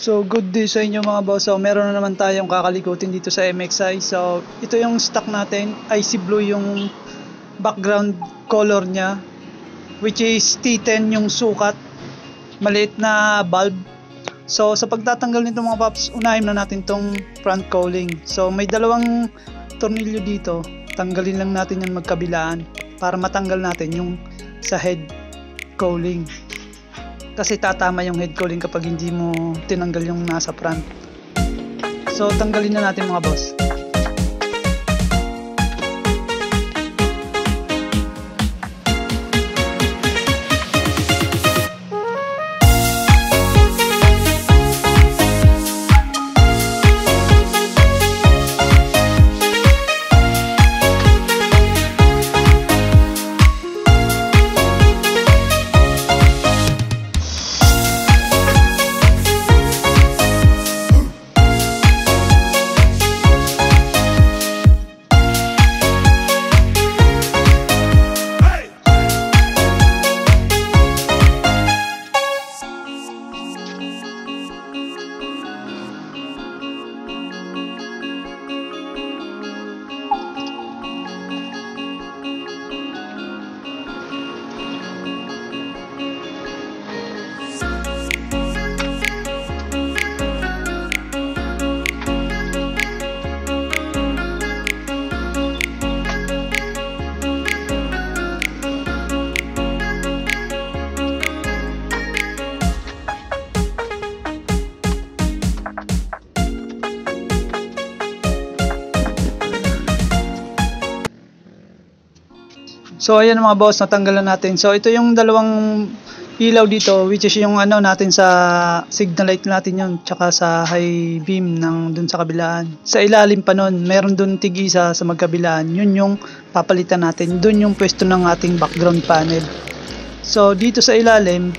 So good day sa inyo mga boss. So meron na naman tayong kakalikutin dito sa MXi. So ito yung stock natin, icy blue yung background color niya, which is T10 yung sukat, maliit na bulb. So sa pagtatanggal nito mga paps, unahin na natin tong front cowling. So may dalawang tornilyo dito, tanggalin lang natin yung magkabilaan para matanggal natin yung sa head cowling. Kasi tatama yung head cowling kapag hindi mo tinanggal yung nasa front. So tanggalin na natin mga boss. So ayan mga boss, natanggalan natin. So ito yung dalawang ilaw dito, which is yung ano natin sa signal light natin yun, tsaka sa high beam ng dun sa kabilaan. Sa ilalim pa nun, meron dun tig-isa sa magkabilaan. Yun yung papalitan natin. Dun yung pwesto ng ating background panel. So dito sa ilalim,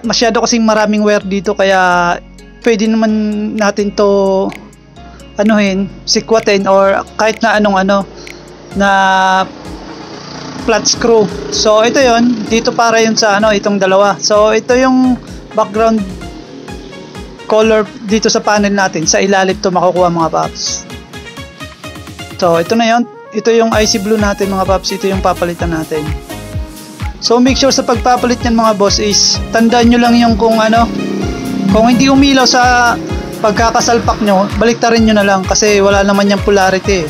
masyado kasing maraming wire dito, kaya pwede naman natin to anuhin, sikwatin, or kahit na anong na flat screw. So ito yon, dito para yun sa itong dalawa. So ito yung background color dito sa panel natin. Sa ilalim to makukuha mga paps. So ito na yon, ito yung icy blue natin mga paps. Ito yung papalitan natin. So make sure sa pagpapalit niyan mga boss is tandaan nyo lang yung kung hindi umilaw sa pagkakasalpak nyo, baliktarin nyo na lang kasi wala naman yung polarity.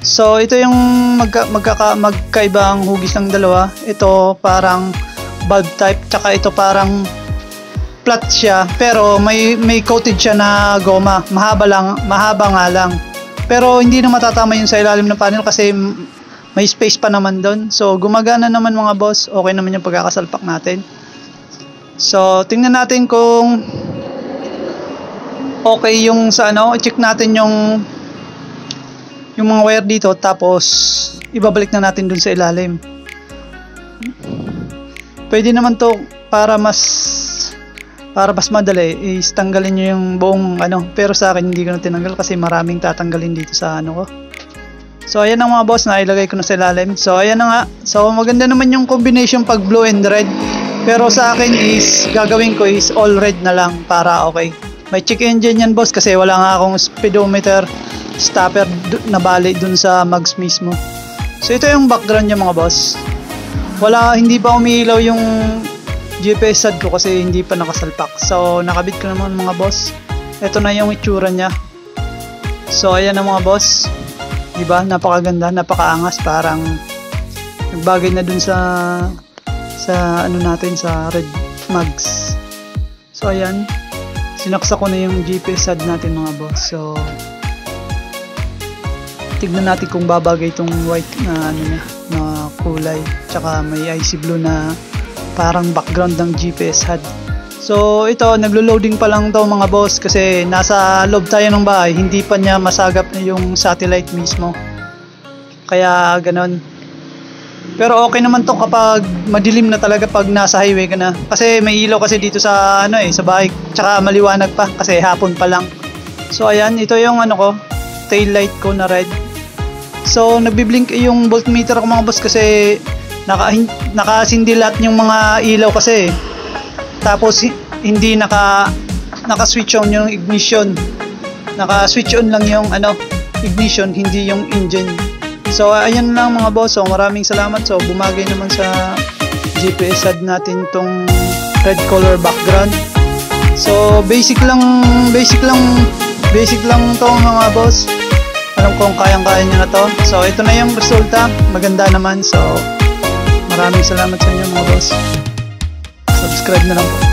So ito yung magkaibang hugis ng dalawa. Ito parang bulb type, tsaka ito parang flat siya, pero may coated siya na goma. Mahaba nga lang. Pero hindi na matatama yun sa ilalim ng panel kasi may space pa naman doon. So gumagana naman mga boss. Okay naman yung pagkakasalpak natin. So tingnan natin kung okay yung sa i-check natin yung mga wire dito, tapos ibabalik na natin dun sa ilalim. Pwede naman to para mas madali is tanggalin nyo yung buong pero sa akin hindi ko na tinanggal kasi maraming tatanggalin dito sa ko. So ayan ang mga boss, na ilagay ko na sa ilalim. So ayan na nga. So maganda naman yung combination pag blue and red, pero sa akin is gagawin ko is all red na lang para okay. May check engine yan boss kasi wala nga akong speedometer stopper na bali dun sa mags mismo. So ito yung background niya mga boss. Hindi pa umiilaw yung GPS sad ko kasi hindi pa nakasalpak. So nakabit ko naman mga boss. Ito na yung itsura niya. So ayan na mga boss. Diba? Napakaganda, napakaangas, parang nagbagay na dun sa natin sa red mags. So ayan, sinaksak ko na yung GPS sad natin mga boss. So tignan natin kung babagay itong white na na kulay, tsaka may icy blue na parang background ng GPS HUD. So ito, naglo-loading pa lang to mga boss kasi nasa loob tayo ng bahay, hindi pa niya masagap na yung satellite mismo, kaya ganon. Pero okay naman to kapag madilim na talaga, pag nasa highway ka na, kasi may ilaw kasi dito sa sa bahay, tsaka maliwanag pa kasi hapon pa lang. So ayan, ito yung tail light ko na red. So nagbi-blink yung voltmeter ko mga boss kasi nakasindi lahat yung mga ilaw kasi. Tapos hindi naka-switch on yung ignition. Naka-switch on lang yung ignition, hindi yung engine. So ayan lang mga boss. So maraming salamat. So bumagay naman sa GPS HUD natin tong red color background. So basic lang to mga boss. Alam kong kayang-kaya nyo na to. So ito na yung resulta. Maganda naman. So maraming salamat sa inyo mga boss. Subscribe na lang po.